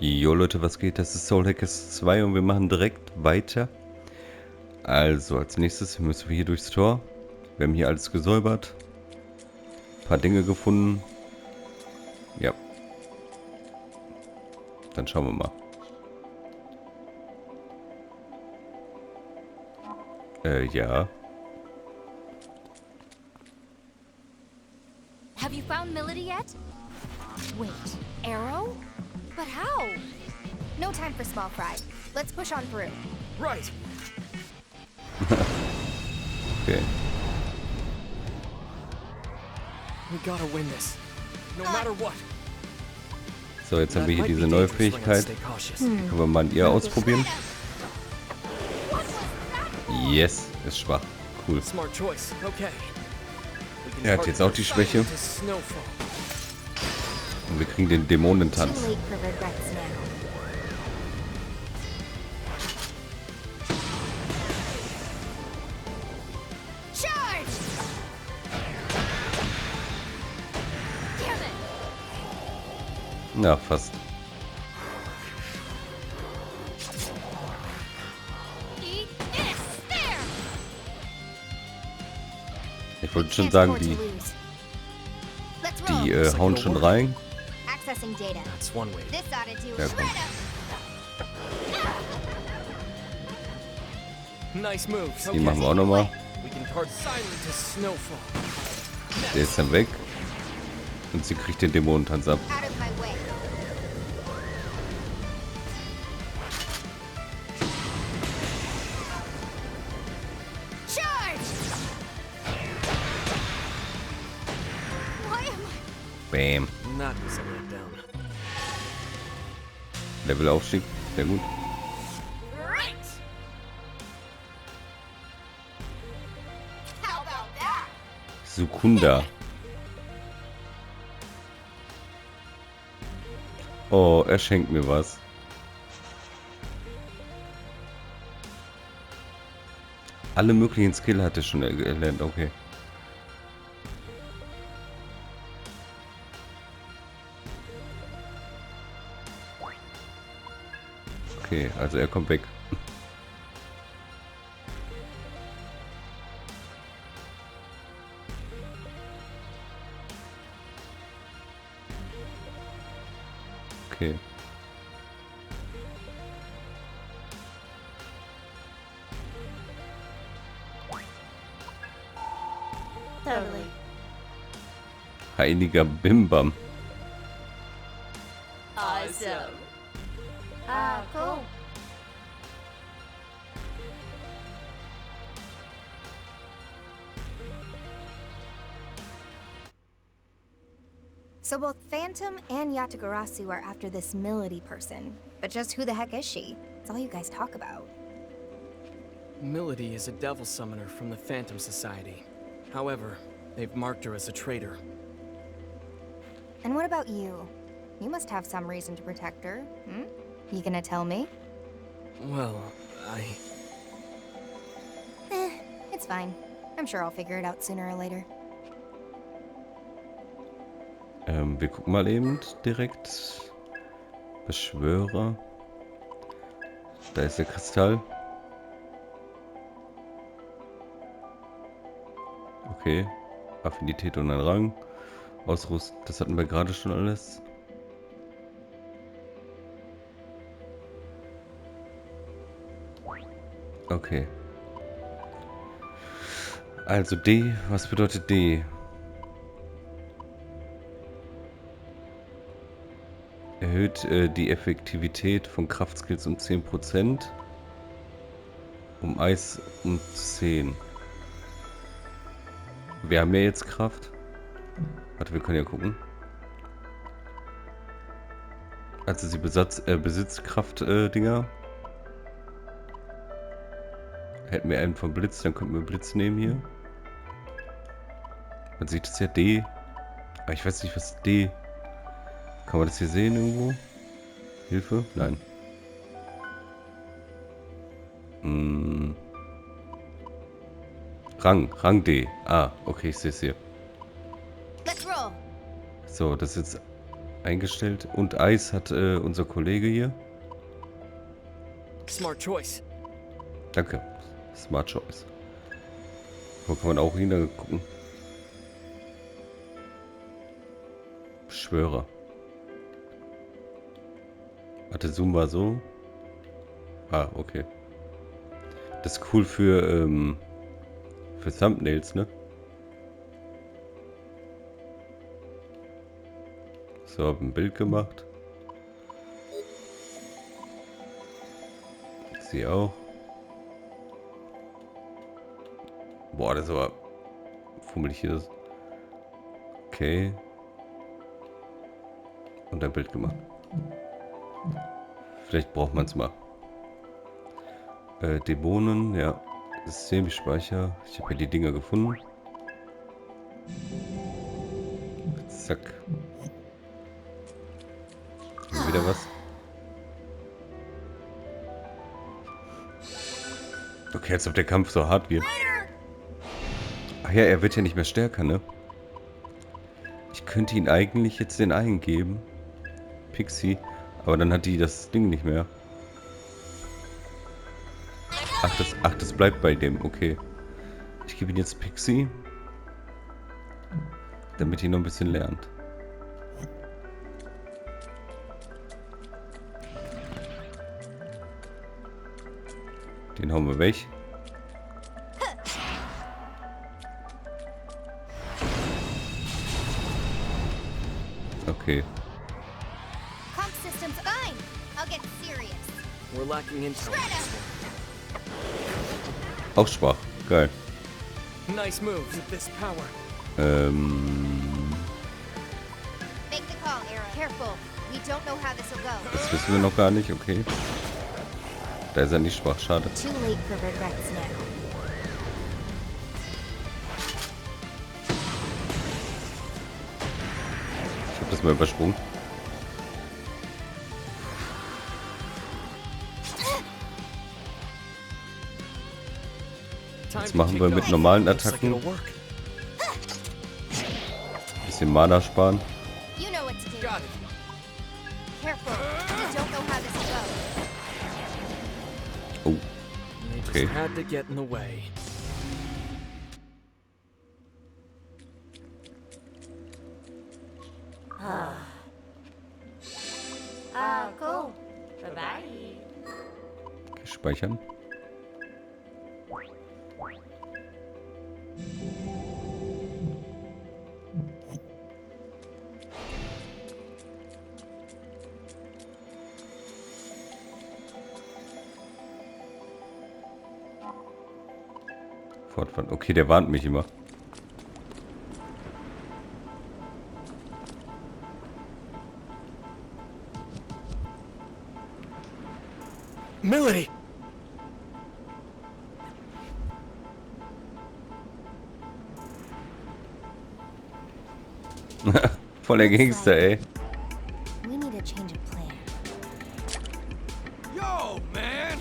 Jo Leute, was geht? Das ist Soul Hackers 2 und wir machen direkt weiter. Also als nächstes müssen wir hier durchs Tor. Wir haben hier alles gesäubert. Ein paar Dinge gefunden. Ja. Dann schauen wir mal. Ja. Have you found Melody yet? Wait, Arrow? But how? No time for small fry. Let's push on through. Right. Okay. We gotta win this. No matter what. So, jetzt haben wir hier diese neue Fähigkeit. Die können wir mal an ihr ausprobieren. Yes, ist schwach. Cool. Er hat jetzt auch die Schwäche. Und wir kriegen den Dämonentanz. Na, fast. Ich wollte schon sagen, die hauen schon rein. Ja, komm. Die machen wir auch nochmal. Der ist dann weg. Und sie kriegt den Dämonentanz ab. Bam. Levelaufstieg, sehr gut. Sukunda. Oh, er schenkt mir was. Alle möglichen Skill hat er schon erlernt, okay. Okay, also er kommt weg. Okay. Totally. Heiliger Bimbam. Awesome. Cool. So both Phantom and Yatagarasu are after this Melody person. But just who the heck is she? It's all you guys talk about. Melody is a devil summoner from the Phantom Society. However, they've marked her as a traitor. And what about you? You must have some reason to protect her, hmm? You gonna tell me? Well, It's fine. I'm sure I'll figure it out sooner or later. Wir gucken mal eben direkt. Beschwörer. Da ist der Kristall. Okay. Affinität und ein Rang. Ausrüstung. Das hatten wir gerade schon alles. Okay. Also D. Was bedeutet D? Erhöht die Effektivität von Kraftskills um 10%. Um Eis um 10. Wir haben ja jetzt Kraft. Warte, wir können ja gucken. Also sie besitzt Kraft-Dinger. Hätten wir einen vom Blitz, dann könnten wir Blitz nehmen hier. Man sieht es ja D. Aber ich weiß nicht, was D... Kann man das hier sehen irgendwo? Hilfe? Nein. Rang D. Ah, okay, ich sehe es hier. So, das ist jetzt eingestellt. Und Eis hat unser Kollege hier. Smart choice. Danke. Smart Choice. Wo kann man auch hingucken? Beschwörer. Warte, Zoom war so. Ah, okay. Das ist cool für Thumbnails, ne? So, hab ein Bild gemacht. Sie auch. Boah, das war fummelig hier. Okay. Und ein Bild gemacht. Vielleicht braucht man es mal. Dämonen, ja. Systemspeicher. Ich habe hier die Dinger gefunden. Zack. Wieder was. Okay, als ob der Kampf so hart wird. Ach ja, er wird ja nicht mehr stärker, ne? Ich könnte ihn eigentlich jetzt den einen geben. Pixie. Aber dann hat die das Ding nicht mehr. Ach, das bleibt bei dem. Okay. Ich gebe ihm jetzt Pixie. Damit ihn noch ein bisschen lernt. Den hauen wir weg. Okay. We're lacking intel. Auch schwach. Geil. Nice move with this power. Make the call, Aion. Careful. We don't know how this will go. Das wissen wir noch gar nicht. Okay. Da ist er nicht schwach. Schade. Too late for regrets now. Ich habe das mal übersprungen. Das machen wir mit normalen Attacken. Bisschen Mana sparen. You know what to do. Careful. We don't know how this will go. Oh. Okay. Had to get in the way. Cool. Bye-bye. Okay, speichern. Fortfahren. Okay, der warnt mich immer. Melody! Voll der Gangster, ey. We need a change of plan. Yo, man!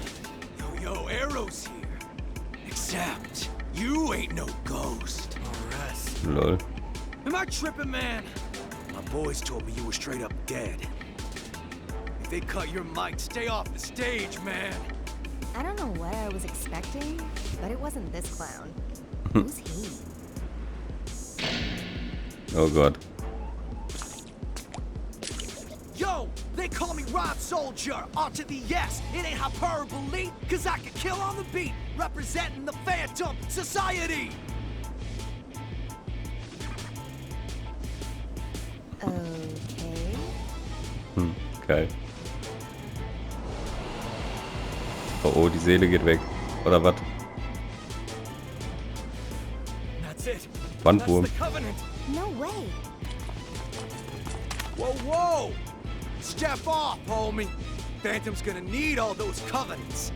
Yo, Arrow's here. Except, you ain't no ghost. Arrest. Lol. Am I tripping, man? My boys told me you were straight up dead. If they cut your mic, stay off the stage, man. I don't know what I was expecting, but it wasn't this clown. Who's he? Oh Gott. Yo, they call me Rod Soldier, onto the yes. It ain't hyperbole, cause I can kill on the beat, representing the Phantom Society. Okay. Geil. Oh, die Seele geht weg. Oder was? That's it. Bandwurm. That's the Covenant. No way. Whoa! Step off, homie. Phantom's gonna need all those covenants.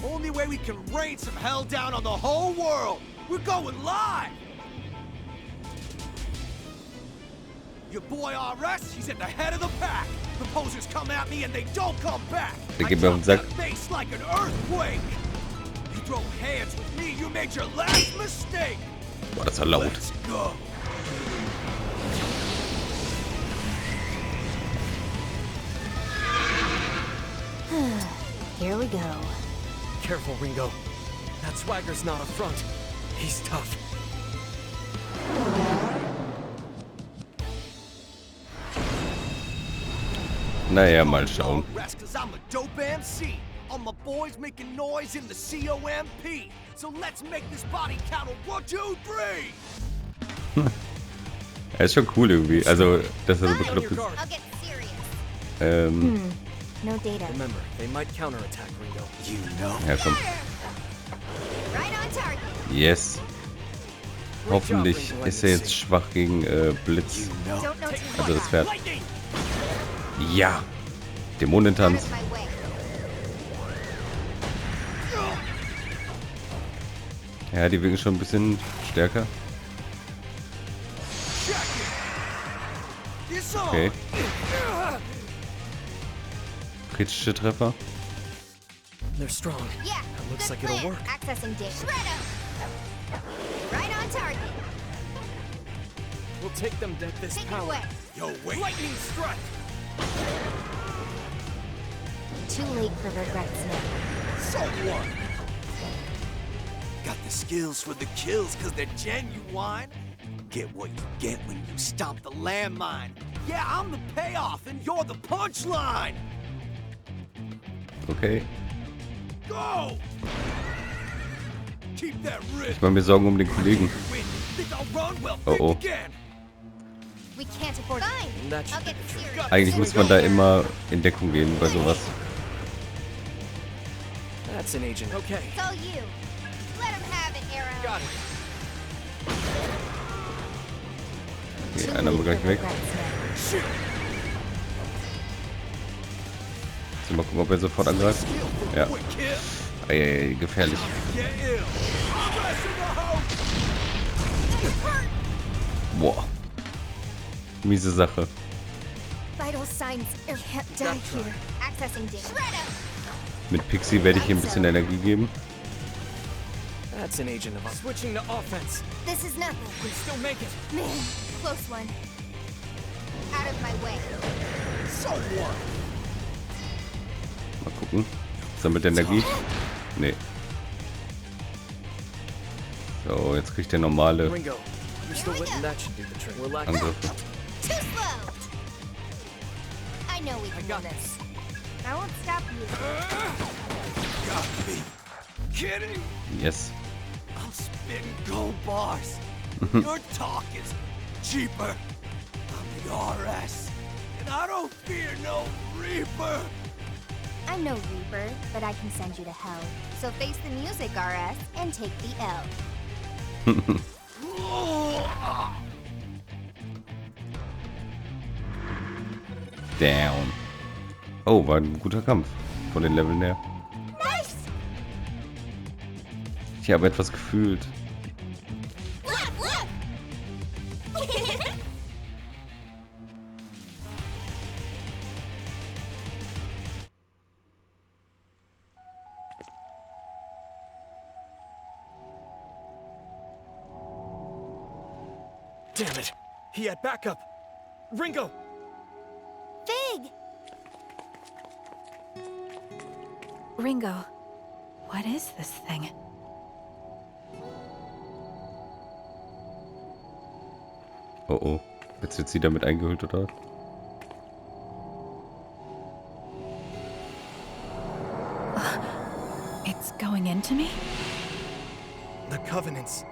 Only way we can rain some hell down on the whole world. We're going live. Your boy RS, he's at the head of the pack. Proposers come at me and they don't come back. Der I geht mir auf den drop Sack. that face like an earthquake. You throw hands with me, you made your last mistake. Boah, das war laut. Let's go. Here we go. Careful, Ringo. That swagger's not a front. He's tough. Naja, mal schauen. Rest, 'cause I'm a dope MC. All my boys making noise in the COMP. So let's make this body count on 1, 2, 3. Er ist schon cool irgendwie. Also, dass er so bekloppt ist. I'll get serious. No data. Remember, they might counterattack, Ringo. You know. Ja, komm. Right on target. Yes. Hoffentlich ist er jetzt schwach gegen Blitz. Don't know too much. Also das Pferd. Ja. Dämonentanz. Out of my way. Ja, die wirken schon ein bisschen stärker. Okay. Kritische Treffer. They're strong. Yeah. That looks good like it'll plan. work. Accessing data. Right on target. We'll take them dead this Take it power. away. Yo, wait. Lightning strike! Too late for regrets now. So what? Got the skills for the kills because they're genuine. Get what you get when you stomp the landmine. Yeah, I'm the payoff and you're the punchline. Okay. Go! Keep that rip. Ich mache mir Sorgen um den Kollegen. Win. Think I'll run? Well, Oh, think oh. again. We can't afford. Fine. That should I'll be get the trick. serious. Eigentlich muss man da immer in Deckung gehen bei sowas. That's an agent. Okay. It's all you. Let him have it, Arrow. Got it. Okay, einer wird gleich weg. Shit. So, mal gucken, ob er sofort angreift. Ja. Quick kill. Eieiei, gefährlich. Get ill. Stress in the house. Boah. Miese Sache. Vital signs. Er can't die here. Accessing data. Mit Pixie werde ich hier ein bisschen Energie geben. That's an agent of us. Switching to offense. This is nothing. We still make it. Man, close one. Out of my way. So what? Mal gucken. Sammelt Energie? Nee. So, jetzt kriegt der normale Ringo, you're still letting that should do the trick. Relax. Angriffe. Too slow. I know we can got win this. I won't stop you. Got to be kidding. Yes. I'm spitting gold bars. Your talk is cheaper. I'm the RS, and I don't fear no Reaper. I'm no Reaper, but I can send you to hell. So face the music, RS, and take the L. Down. Oh, war ein guter Kampf. Von den Leveln her. Nice! Ich habe etwas gefühlt. Look, look! Damn it. He had backup. Ringo! Figue! Ringo, what is this thing? Oh oh. Jetzt wird sie damit eingehüllt, oder? It's going into me? The Covenant's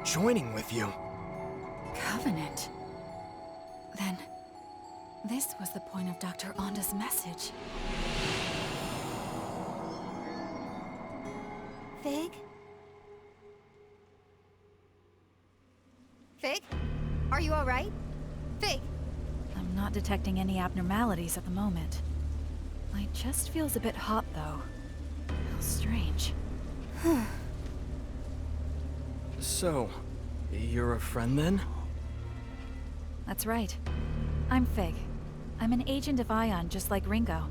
joining with you. Covenant? Then, this was the point of Dr. Onda's message. Figue? Figue? Are you alright? Figue? I'm not detecting any abnormalities at the moment. My chest feels a bit hot, though. How strange. So, you're a friend then? That's right. I'm Figue. I'm an agent of Aion, just like Ringo.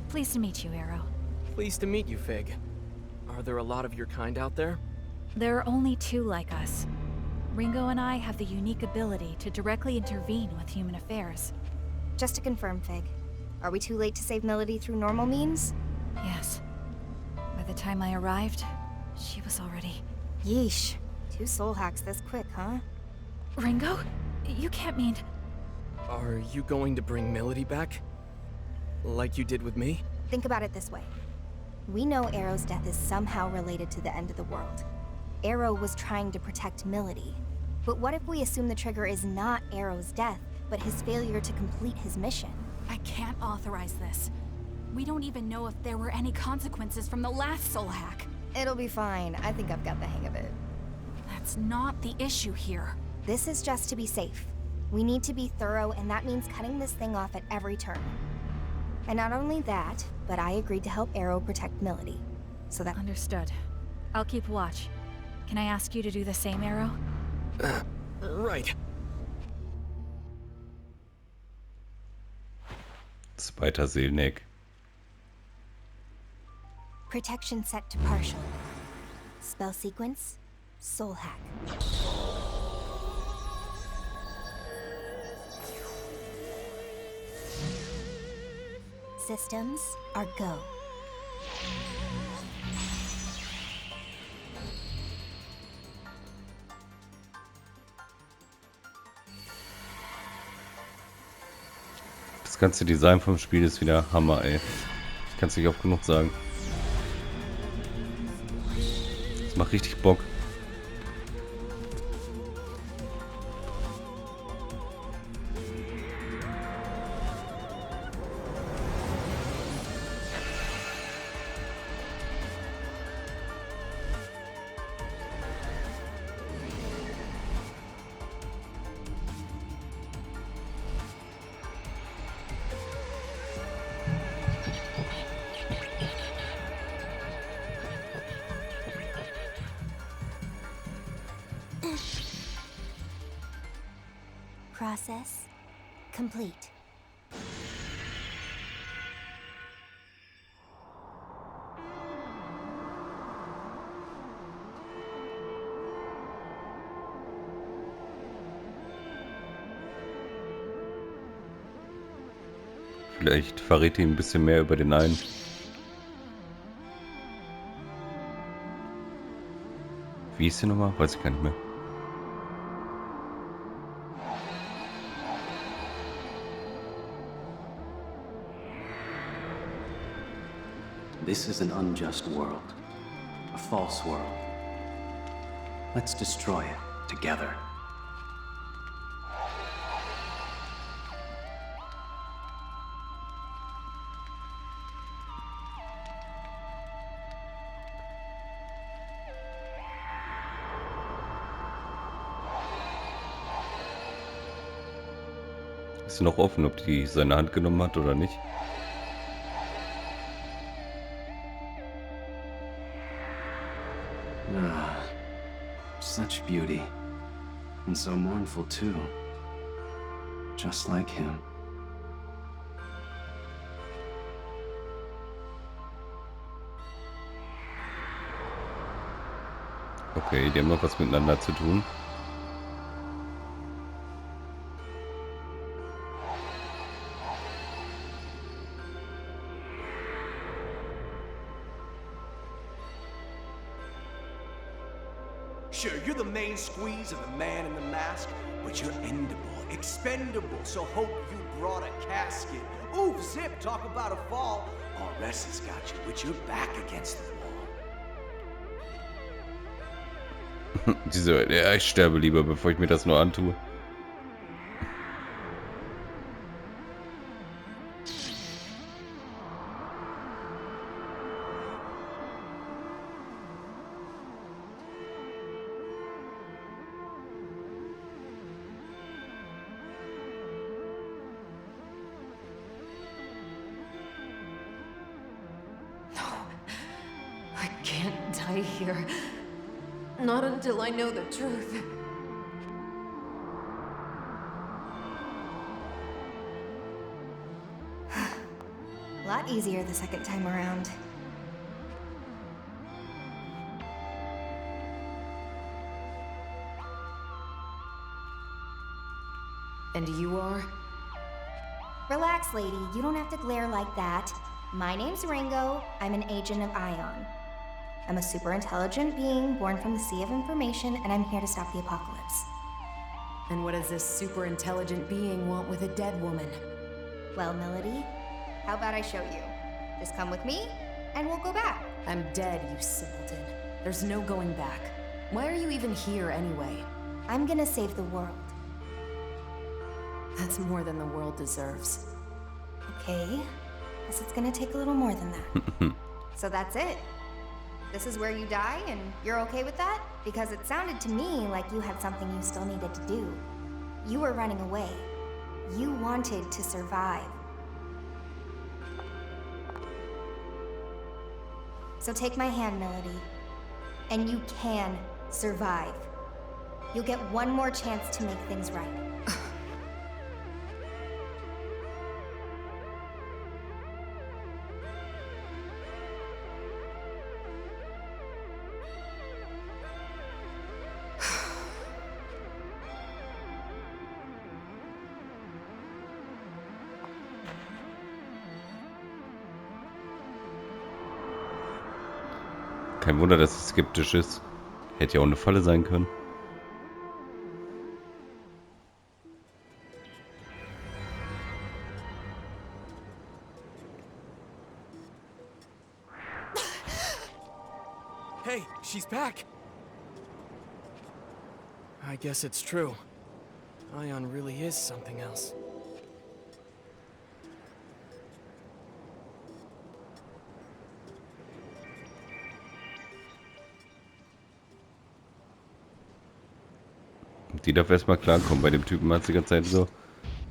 Pleased to meet you, Arrow. Pleased to meet you, Figue. Are there a lot of your kind out there? There are only two like us. Ringo and I have the unique ability to directly intervene with human affairs. Just to confirm, Figue. Are we too late to save Melody through normal means? Yes. By the time I arrived, she was already... Yeesh. 2 soul hacks this quick, huh? Ringo? You can't mean... Are you going to bring Melody back? Like you did with me? Think about it this way. We know Arrow's death is somehow related to the end of the world. Arrow was trying to protect Melody. But what if we assume the trigger is not Arrow's death, but his failure to complete his mission? I can't authorize this. We don't even know if there were any consequences from the last soul hack. It'll be fine. I think I've got the hang of it. That's not the issue here. This is just to be safe. We need to be thorough, and that means cutting this thing off at every turn. And not only that, but I agreed to help Arrow protect Melody. So that... Understood. I'll keep watch. Can I ask you to do the same, Arrow? Right. Zweiter Seeleneck. Protection set to partial. Spell sequence, soul hack. Systems are go. Das ganze Design vom Spiel ist wieder Hammer, ey. Ich kann es nicht oft genug sagen. Das macht richtig Bock. Process complete. Vielleicht verrät ihr ein bisschen mehr über den einen. Wie ist die nochmal? Weiß ich gar nicht mehr. This is an unjust world. A false world. Let's destroy it together. Ist noch offen, ob die seine Hand genommen hat oder nicht. Ah, such beauty. And so mournful too. Just like him. Okay, die haben noch was miteinander zu tun. Sure, you're the main squeeze of the man in the mask, but you're endable, expendable, so hope you brought a casket. Ooh, zip, talk about a fall. Ores has got you with your back against the wall. Diese, ja, ich sterbe lieber, bevor ich mir das nur antue. I can't die here. Not until I know the truth. A lot easier the second time around. And you are? Relax, lady. You don't have to glare like that. My name's Ringo. I'm an agent of Aion. I'm a super intelligent being born from the sea of information, and I'm here to stop the apocalypse. And what does this super intelligent being want with a dead woman? Well, Melody, how about I show you? Just come with me, and we'll go back. I'm dead, you simpleton. There's no going back. Why are you even here anyway? I'm gonna save the world. That's more than the world deserves. Okay, guess it's gonna take a little more than that. So that's it. This is where you die, and you're okay with that? Because it sounded to me like you had something you still needed to do. You were running away. You wanted to survive. So take my hand, Melody, and you can survive. You'll get one more chance to make things right. Kein Wunder, dass sie skeptisch ist. Hätte ja auch eine Falle sein können. Hey, she's back! I guess it's true. Aion really is something else. Die darf erstmal klarkommen. Bei dem Typen hat sie die ganze Zeit so: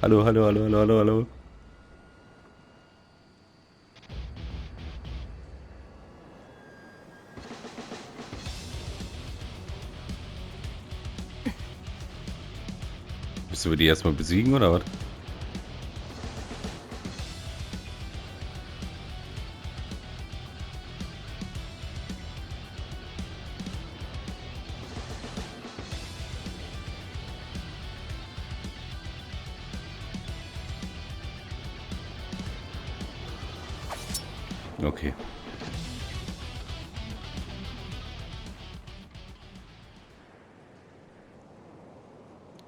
Hallo, hallo, hallo, hallo, hallo, hallo. Müssen wir die erstmal besiegen oder was? Okay.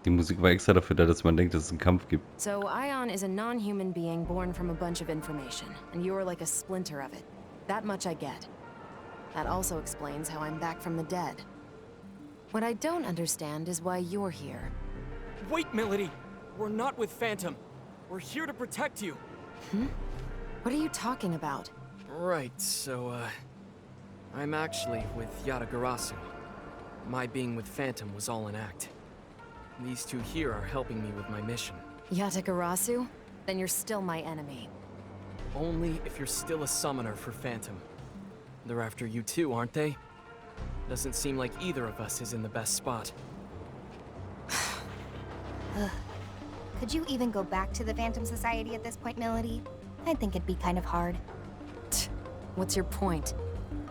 Die Musik war extra dafür da, dass man denkt, dass es einen Kampf gibt. So, Aion is a non-human being born from a bunch of information, and you're like a splinter of it. That much I get. That also explains how I'm back from the dead. What I don't understand is why you're here. Wait, Melody! We're not with Phantom. We're here to protect you. What are you talking about? Right, so, I'm actually with Yatagarasu. My being with Phantom was all an act. These two here are helping me with my mission. Yatagarasu? Then you're still my enemy. Only if you're still a summoner for Phantom. They're after you too, aren't they? Doesn't seem like either of us is in the best spot. Could you even go back to the Phantom Society at this point, Melody? I think it'd be kind of hard. What's your point?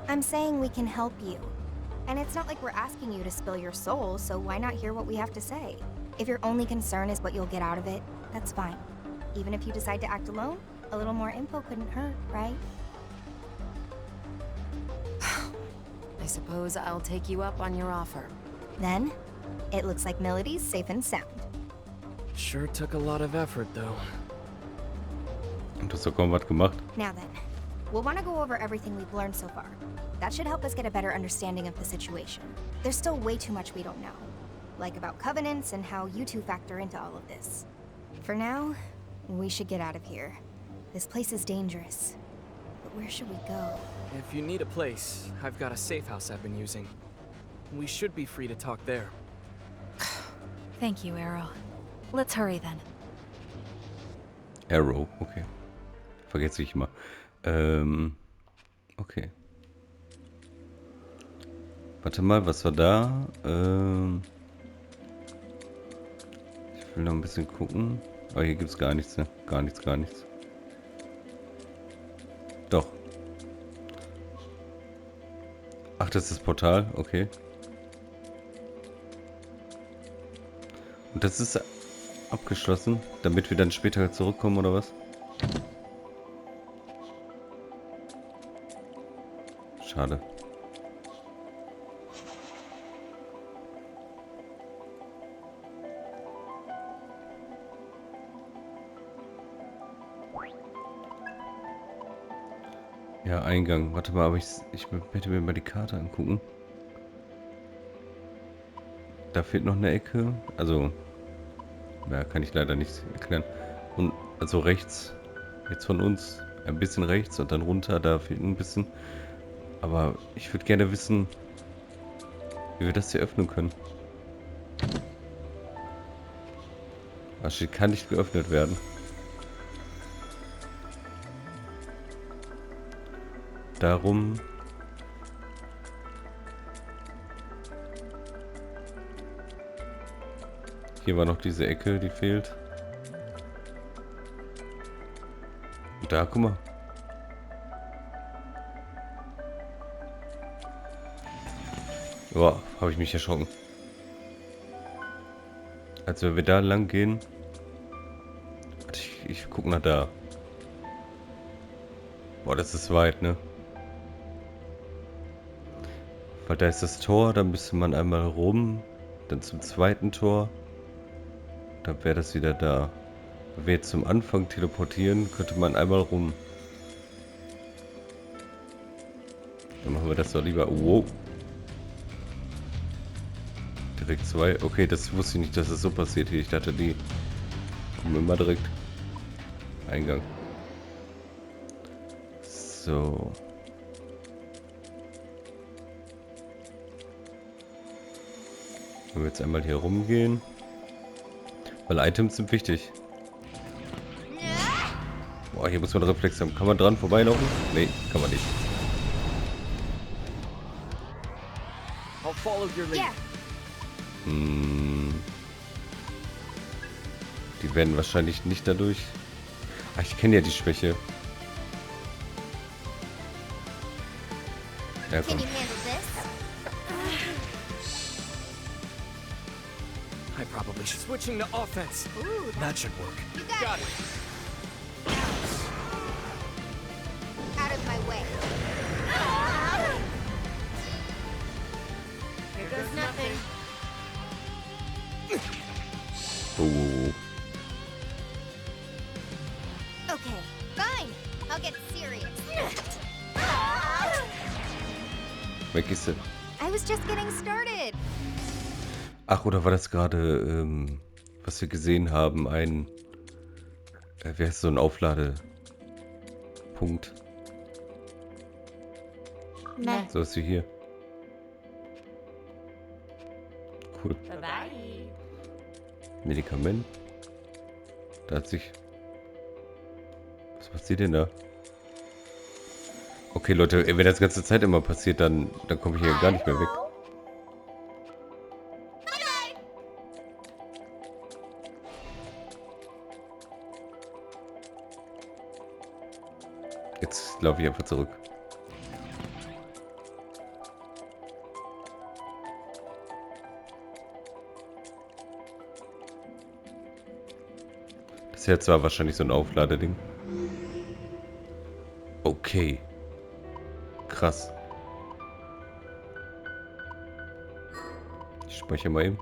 I'm saying we can help you. And it's not like we're asking you to spill your soul, so why not hear what we have to say? If your only concern is what you'll get out of it, that's fine. Even if you decide to act alone, a little more info couldn't hurt, right? I suppose I'll take you up on your offer. Then, it looks like Melody's safe and sound. Sure took a lot of effort, though. Und du hast doch kaum was gemacht. Now then, we'll want to go over everything we've learned so far. That should help us get a better understanding of the situation. There's still way too much we don't know. Like about covenants and how you two factor into all of this. For now, we should get out of here. This place is dangerous. But where should we go? If you need a place, I've got a safe house I've been using. We should be free to talk there. Thank you, Arrow. Let's hurry then. Arrow, okay. Vergesse ich immer. Okay. Warte mal, was war da? Ich will noch ein bisschen gucken. Aber hier gibt es gar nichts, ne? Gar nichts, gar nichts. Doch. Ach, das ist das Portal, okay. Und das ist abgeschlossen, damit wir dann später zurückkommen, oder was? Schade. Ja, Eingang. Warte mal, aber ich möchte mir mal die Karte angucken. Da fehlt noch eine Ecke. Also, ja, kann ich leider nicht erklären. Und also rechts, jetzt von uns, ein bisschen rechts und dann runter, da fehlt ein bisschen. Aber ich würde gerne wissen, wie wir das hier öffnen können. Was steht, kann nicht geöffnet werden. Darum. Hier war noch diese Ecke, die fehlt. Und da, guck mal. Boah, habe ich mich erschrocken. Also wenn wir da lang gehen. Ich guck nach da. Boah, das ist weit, ne? Weil da ist das Tor, da müsste man einmal rum. Dann zum zweiten Tor. Dann wäre das wieder da. Wenn wir jetzt zum Anfang teleportieren, könnte man einmal rum. Dann machen wir das doch lieber. Wow. Direkt 2. Okay, das wusste ich nicht, dass es so passiert hier. Ich dachte, die kommen immer direkt. Eingang. So. Wenn wir jetzt einmal hier rumgehen. Weil Items sind wichtig. Boah, hier muss man Reflex haben. Kann man dran vorbeilaufen? Nee, kann man nicht. I'll follow your lead. Die werden wahrscheinlich nicht dadurch... Ach, ich kenne ja die Schwäche. Ja, komm. I probably should. Switching to offense. That should work. You got it. Out of my way. Here goes nothing. Oh. Okay, fine. I'll get serious. Weg ist sie. I was just getting started. Ach, oder war das gerade, was wir gesehen haben, ein... wie heißt so ein Aufladepunkt? Nein. So ist sie hier. Cool. Bye. Medikament. Da hat sich... Was passiert denn da? Okay, Leute, wenn das ganze Zeit immer passiert, dann komme ich hier gar nicht mehr weg. Jetzt laufe ich einfach zurück. Das Herz war wahrscheinlich so ein Aufladeding. Okay. Krass. Ich speichere mal eben.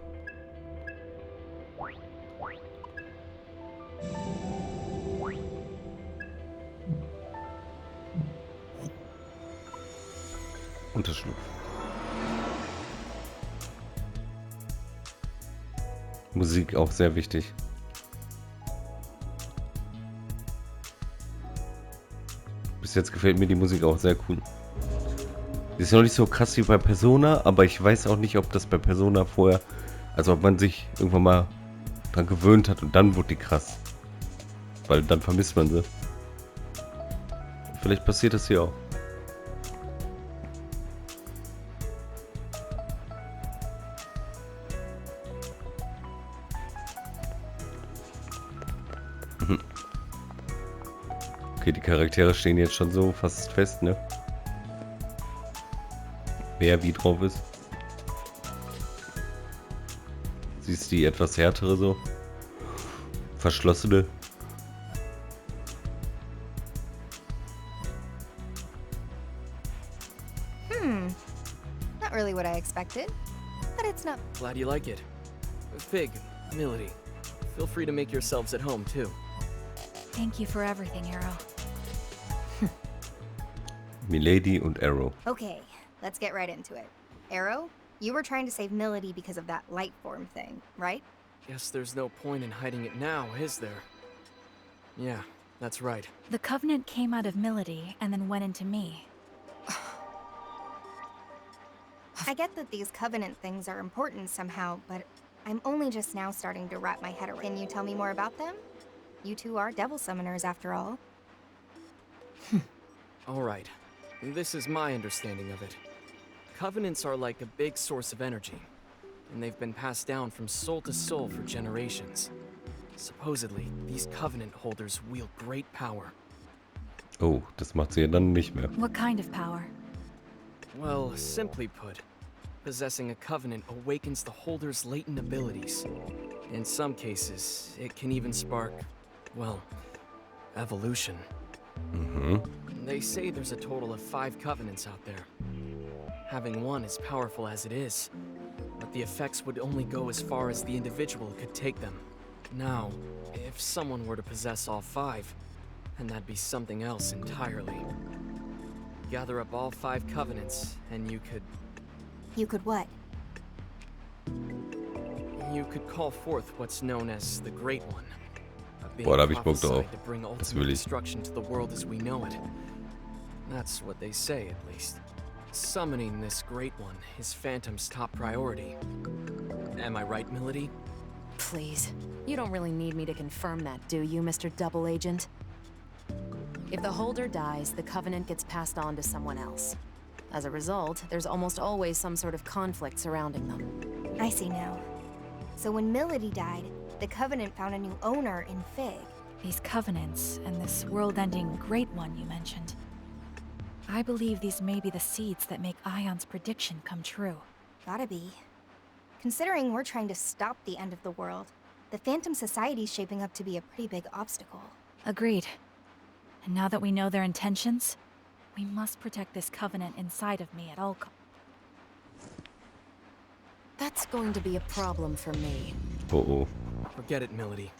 Unterschlupf. Musik auch sehr wichtig. Bis jetzt gefällt mir die Musik auch sehr cool. Die ist noch nicht so krass wie bei Persona, aber ich weiß auch nicht, ob das bei Persona vorher, also ob man sich irgendwann mal dran gewöhnt hat und dann wurde die krass. Weil dann vermisst man sie. Vielleicht passiert das hier auch. Okay, die Charaktere stehen jetzt schon so fast fest, ne? Wer wie drauf ist. Sie ist die etwas härtere so. Verschlossene. Not really what I expected, but it's not. Glad you like it. Figue, Milady, feel free to make yourselves at home, too. Thank you for everything, Arrow. Milady und Arrow. Okay, let's get right into it. Arrow, you were trying to save Milady because of that light form thing, right? Guess there's no point in hiding it now, is there? Yeah, that's right. The Covenant came out of Milady and then went into me. I get that these Covenant things are important somehow, but I'm only just now starting to wrap my head around. Can you tell me more about them? You two are devil summoners after all. All right. This is my understanding of it. Covenants are like a big source of energy, and they've been passed down from soul to soul for generations. Supposedly, these Covenant holders wield great power. Oh, das macht sie ja dann nicht mehr. What kind of power? Well, simply put, possessing a Covenant awakens the holder's latent abilities. In some cases, it can even spark, well, evolution. They say there's a total of 5 Covenants out there. Having one is powerful as it is, but the effects would only go as far as the individual could take them. Now, if someone were to possess all 5, then that'd be something else entirely. Gather up all 5 Covenants, and you could... You could what? You could call forth what's known as the Great One. A being Boah, da hab ich Bock drauf. prophesied to bring Das ultimate will ich. destruction to the world as we know it. That's what they say, at least. Summoning this Great One is Phantom's top priority. Am I right, Milady? Please. You don't really need me to confirm that, do you, Mr. Double Agent? If the holder dies, the Covenant gets passed on to someone else. As a result, there's almost always some sort of conflict surrounding them. I see now. So when Milady died, the Covenant found a new owner in Figue. These Covenants and this world-ending Great One you mentioned. I believe these may be the seeds that make Aion's prediction come true. Gotta be. Considering we're trying to stop the end of the world, the Phantom Society's shaping up to be a pretty big obstacle. Agreed. And now that we know their intentions, we must protect this Covenant inside of me at all costs. That's going to be a problem for me. Oh. Forget it, Milady.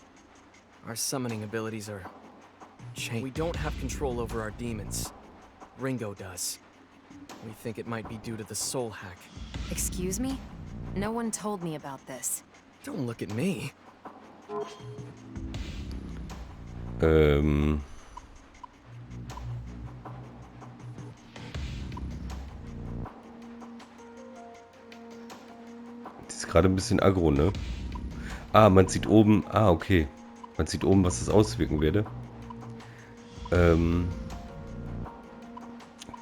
Our summoning abilities are... We don't have control over our demons. Ringo does. We think it might be due to the soul hack. Excuse me? No one told me about this. Don't look at me. Das ist gerade ein bisschen aggro, ne? Ah, man sieht oben... Ah, okay. Man sieht oben, was das auswirken werde.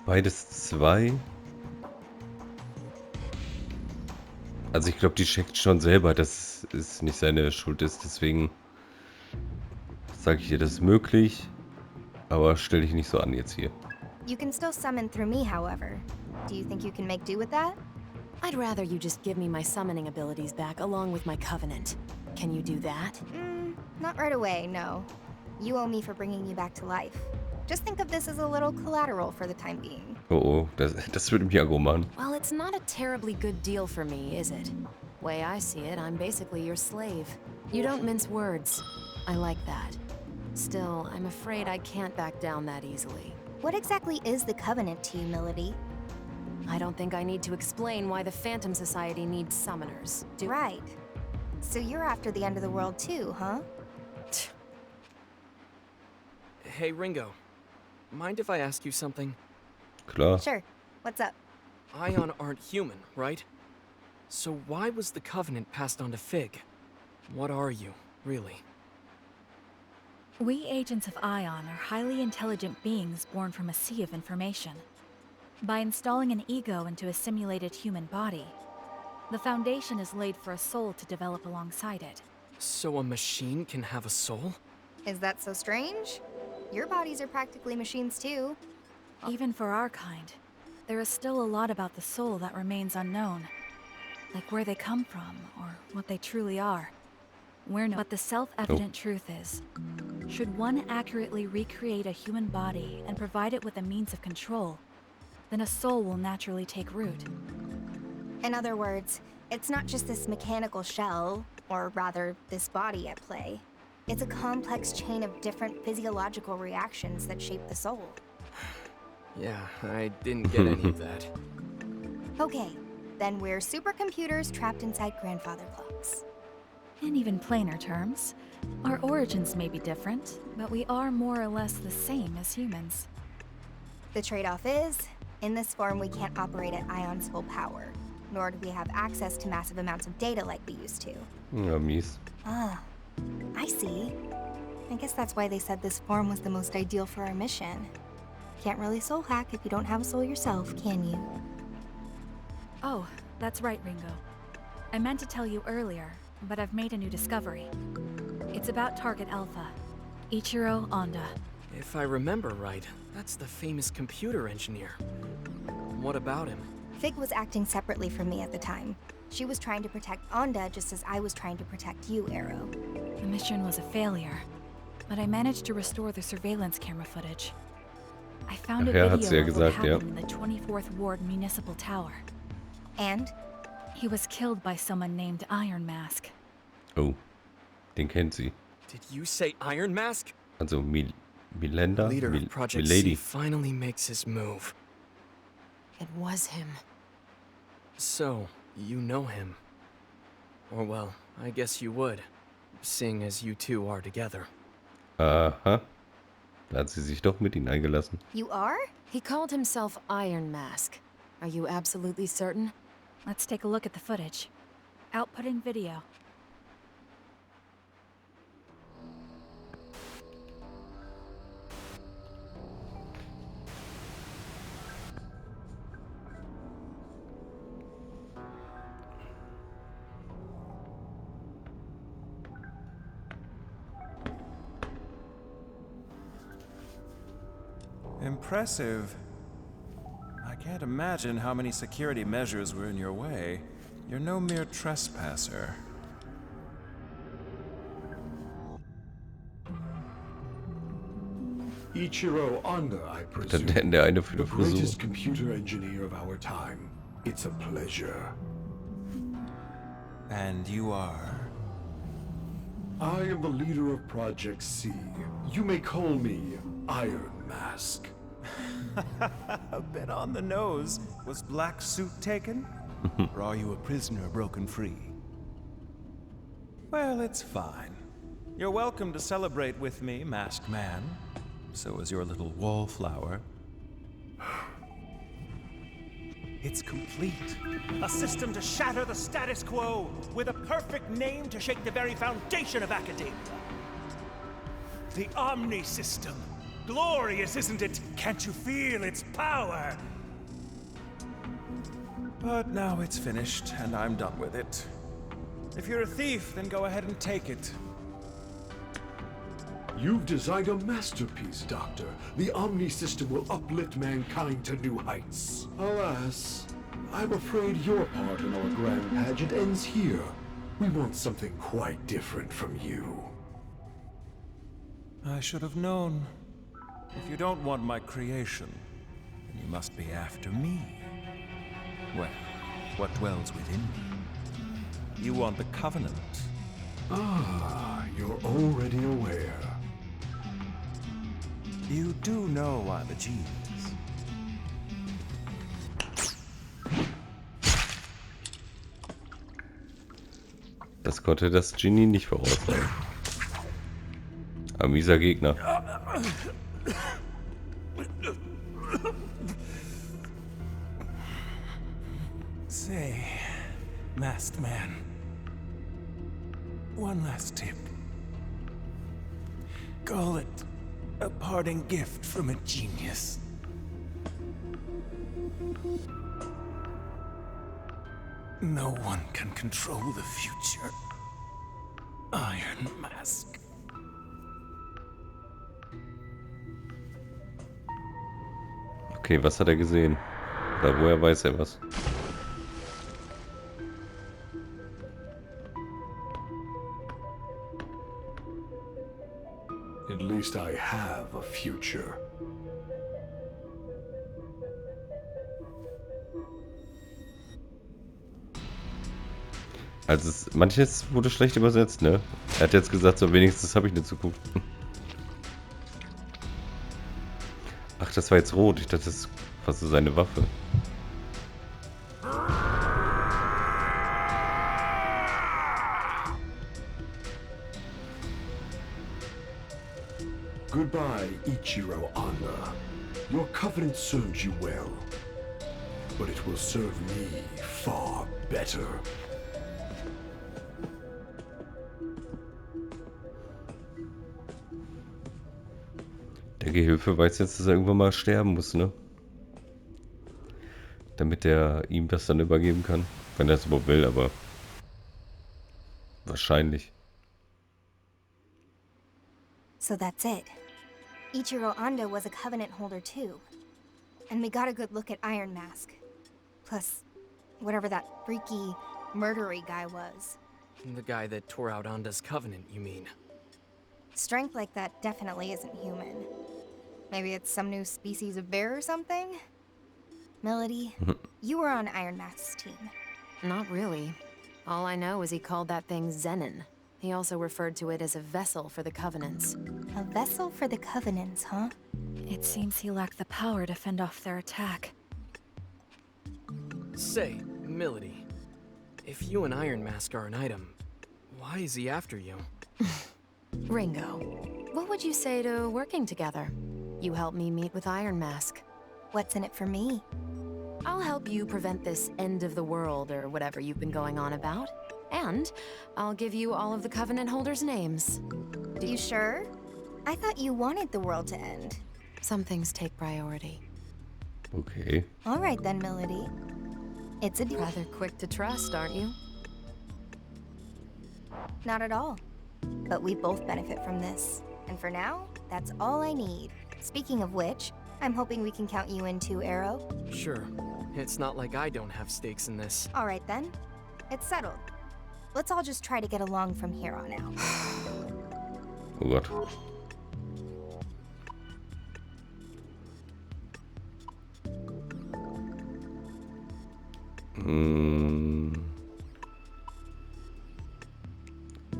Beides 2. Also ich glaube, die checkt schon selber, dass es nicht seine Schuld ist. Deswegen sage ich ihr, das ist möglich. Aber stell dich nicht so an jetzt hier. You can still summon through me, however. Do you think you can make do with that? I'd rather you just give me my summoning abilities back along with my Covenant. Can you do that? Not right away, no. You owe me for bringing you back to life. Just think of this as a little collateral for the time being. Oh, das würde mich aggro machen. Well, it's not a terribly good deal for me, is it? Way I see it, I'm basically your slave. You don't mince words. I like that. Still, I'm afraid I can't back down that easily. What exactly is the Covenant to you, Milady? I don't think I need to explain why the Phantom Society needs summoners. Right. So you're after the end of the world too, huh? Hey, Ringo. Mind if I ask you something? Klar. Sure. What's up? Aion aren't human, right? So why was the Covenant passed on to Figue? What are you, really? We agents of Aion are highly intelligent beings born from a sea of information. By installing an ego into a simulated human body, the foundation is laid for a soul to develop alongside it. So a machine can have a soul? Is that so strange? Your bodies are practically machines too. Even for our kind, there is still a lot about the soul that remains unknown. Like where they come from, or what they truly are. But the self-evident truth is, should one accurately recreate a human body and provide it with a means of control, then a soul will naturally take root. In other words, it's not just this mechanical shell, or rather, this body at play. It's a complex chain of different physiological reactions that shape the soul. Yeah, I didn't get any of that. Okay, then we're supercomputers trapped inside grandfather clocks. In even plainer terms, our origins may be different, but we are more or less the same as humans. The trade-off is, in this form we can't operate at Aion's full power, nor do we have access to massive amounts of data like we used to. Ja, mies. Ah, I see. I guess that's why they said this form was the most ideal for our mission. Can't really soul hack if you don't have a soul yourself, can you? Oh, that's right, Ringo. I meant to tell you earlier, but I've made a new discovery. It's about Target Alpha, Ichiro Honda. If I remember right, that's the famous computer engineer. What about him? Figue was acting separately from me at the time. She was trying to protect Onda just as I was trying to protect you, Arrow. The mission was a failure, but I managed to restore the surveillance camera footage. I found a Ach ja, hat video sie ja of what gesagt, ja. happened in the 24th Ward Municipal Tower. And? He was killed by someone named Iron Mask. Oh, den kennt sie. Did you say Iron Mask? Also Milenda? Leader of Project C Milady. finally makes his move. It was him. So, you know him. Or well, I guess you would, seeing as you two are together. Aha. Da hat sie sich doch mit ihm eingelassen. You are? He called himself Iron Mask. Are you absolutely certain? Let's take a look at the footage. Outputting video. Impressive. I can't imagine how many security measures were in your way. You're no mere trespasser. Ichiro Honda, I Der presume. eine für The die Frisur. greatest computer engineer of our time. It's a pleasure. And you are? I am the leader of Project C. You may call me Iron Mask. A bit on the nose. Was Black Suit taken? Or are you a prisoner broken free? Well, it's fine. You're welcome to celebrate with me, Masked Man. So is your little wallflower. It's complete. A system to shatter the status quo, with a perfect name to shake the very foundation of academia. The Omni System. Glorious, isn't it? Can't you feel its power? But now it's finished, and I'm done with it. If you're a thief, then go ahead and take it. You've designed a masterpiece, Doctor. The Omni System will uplift mankind to new heights. Alas, I'm afraid your part in our grand pageant ends here. We want something quite different from you. I should have known. If you don't want my creation, then you must be after me. Well, what dwells within me? You want the Covenant. Ah, you're already aware. You do know I'm a genius. Das konnte das Genie nicht voraussagen. Ein mieser Gegner. Say, Masked Man, one last tip. Call it a parting gift from a genius. No one can control the future. Iron Mask. Okay, was hat er gesehen? Oder woher weiß er was? At least I have a future. Also manches wurde schlecht übersetzt, ne? Er hat jetzt gesagt, so wenigstens habe ich eine Zukunft. Ach, das war jetzt rot. Ich dachte, das war so seine Waffe. Goodbye, Ichiro Anda. Your covenant served you well, but it will serve me far better. Der Gehilfe weiß jetzt, dass er irgendwann mal sterben muss, ne? Damit er ihm das dann übergeben kann. Wenn er es überhaupt will, aber wahrscheinlich. So that's it. Ichiro Anda was a Covenant holder too. And we got a good look at Iron Mask. Plus, whatever that freaky, murdery guy was. The guy that tore out Anda's covenant, you mean? Strength like that definitely isn't human. Maybe it's some new species of bear or something? Melody, you were on Iron Mask's team. Not really. All I know is he called that thing Zenon. He also referred to it as a vessel for the Covenants. A vessel for the Covenants, huh? It seems he lacked the power to fend off their attack. Say, Milady, if you and Iron Mask are an item, why is he after you? Ringo, what would you say to working together? You help me meet with Iron Mask. What's in it for me? I'll help you prevent this end of the world or whatever you've been going on about. And I'll give you all of the Covenant holders' names. You sure? I thought you wanted the world to end. Some things take priority. Okay. All right then, Melody. It's a deal. Rather quick to trust, aren't you? Not at all. But we both benefit from this. And for now, that's all I need. Speaking of which, I'm hoping we can count you in too, Arrow. Sure. It's not like I don't have stakes in this. All right then. It's settled. Let's all just try to get along from here on out. Oh Gott.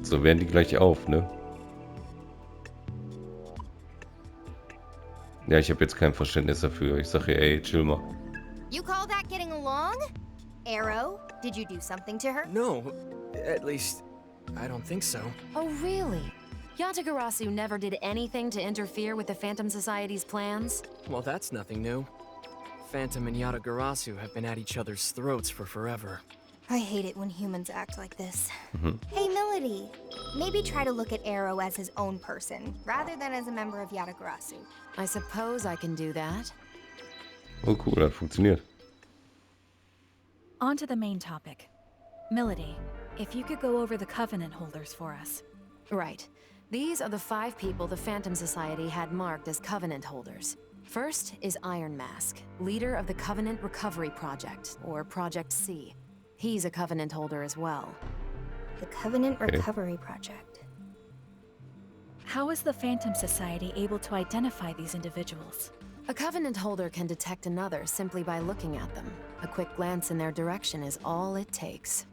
So werden die gleich auf, ne? Ja, ich habe jetzt kein Verständnis dafür. Ich sage, ey, chill mal. You call that getting along? Arrow, did you do something to her? No, at least, I don't think so. Oh, really? Yatagarasu never did anything to interfere with the Phantom Society's plans? Well, that's nothing new. Phantom and Yatagarasu have been at each other's throats for forever. I hate it when humans act like this. Hey, Melody, maybe try to look at Arrow as his own person, rather than as a member of Yatagarasu. I suppose I can do that. Oh cool, das funktioniert. On to the main topic. Melody, if you could go over the Covenant holders for us. Right. These are the 5 people the Phantom Society had marked as Covenant holders. First is Iron Mask, leader of the Covenant Recovery Project, or Project C. He's a Covenant holder as well. The Covenant Recovery Project. How is the Phantom Society able to identify these individuals? A Covenant holder can detect another simply by looking at them. A quick glance in their direction is all it takes.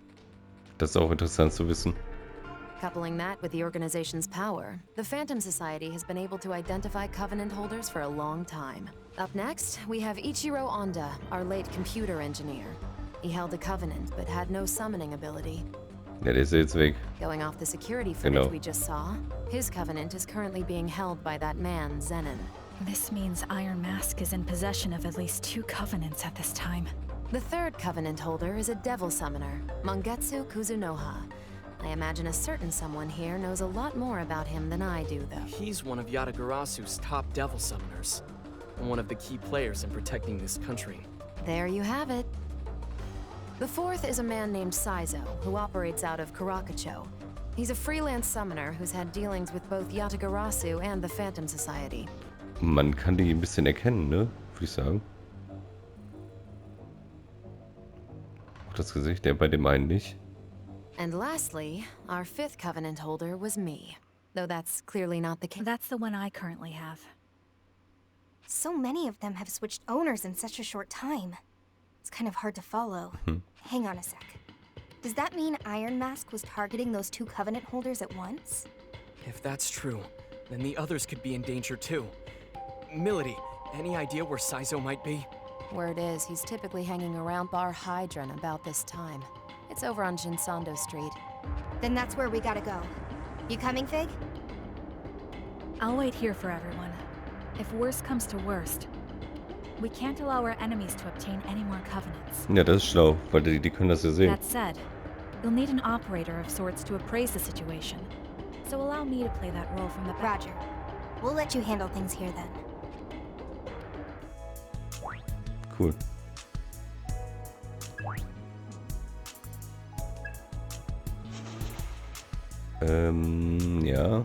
Das ist auch interessant zu wissen. Coupling that with the organization's power, the Phantom Society has been able to identify Covenant holders for a long time. Up next, we have Ichiro Anda, our late computer engineer. He held a Covenant, but had no summoning ability. Ja, der ist jetzt weg. Going off the security footage we just saw, his Covenant is currently being held by that man, Zenon. This means Iron Mask is in possession of at least 2 Covenants at this time. The third Covenant holder is a Devil Summoner, Mangetsu Kuzunoha. I imagine a certain someone here knows a lot more about him than I do, though. He's one of Yatagarasu's top Devil Summoners, and one of the key players in protecting this country. There you have it. The fourth is a man named Saizo, who operates out of Karakacho. He's a freelance summoner who's had dealings with both Yatagarasu and the Phantom Society. Man kann die ein bisschen erkennen, ne? Würde ich sagen. Auch das Gesicht, der bei dem einen nicht. And lastly, our 5th Covenant holder was me. Though that's clearly not the case. That's the one I currently have. So many of them have switched owners in such a short time. It's kind of hard to follow. Hang on a sec. Does that mean Iron Mask was targeting those two Covenant holders at once? If that's true, then the others could be in danger too. Milady, any idea where Saizo might be? Word is, he's typically hanging around Bar Hydron about this time. It's over on Jinsando Street. Then that's where we gotta go. You coming, Figue? I'll wait here for everyone. If worst comes to worst, we can't allow our enemies to obtain any more covenants. Ja, das ist schlau, weil die können das ja sehen. That said, you'll need an operator of sorts to appraise the situation. So allow me to play that role from the back. Roger. We'll let you handle things here then. Cool. Ja.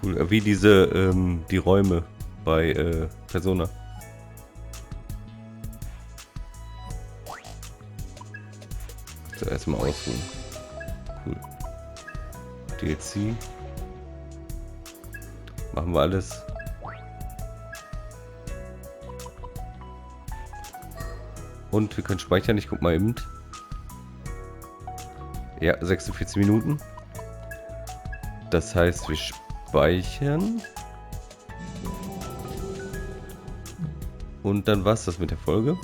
Cool. Wie diese, die Räume bei Persona. So, erstmal ausruhen. Cool. DLC. Machen wir alles. Und wir können speichern. Ich guck mal eben. Ja, 46 Minuten. Das heißt, wir speichern. Und dann war's das mit der Folge.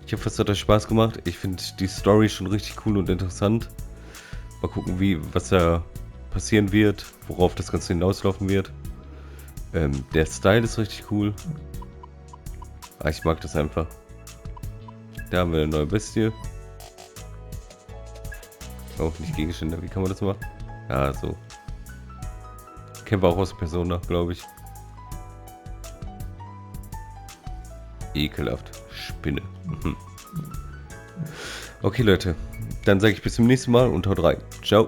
Ich hoffe, es hat euch Spaß gemacht. Ich finde die Story schon richtig cool und interessant. Mal gucken, was da passieren wird, worauf das Ganze hinauslaufen wird. Der Style ist richtig cool. Ich mag das einfach. Da haben wir eine neue Bestie. Oh, nicht Gegenstände. Wie kann man das machen? Ja, so. Kennen wir auch aus Persona, glaube ich. Ekelhaft. Spinne. Okay, Leute. Dann sage ich bis zum nächsten Mal und haut rein. Ciao.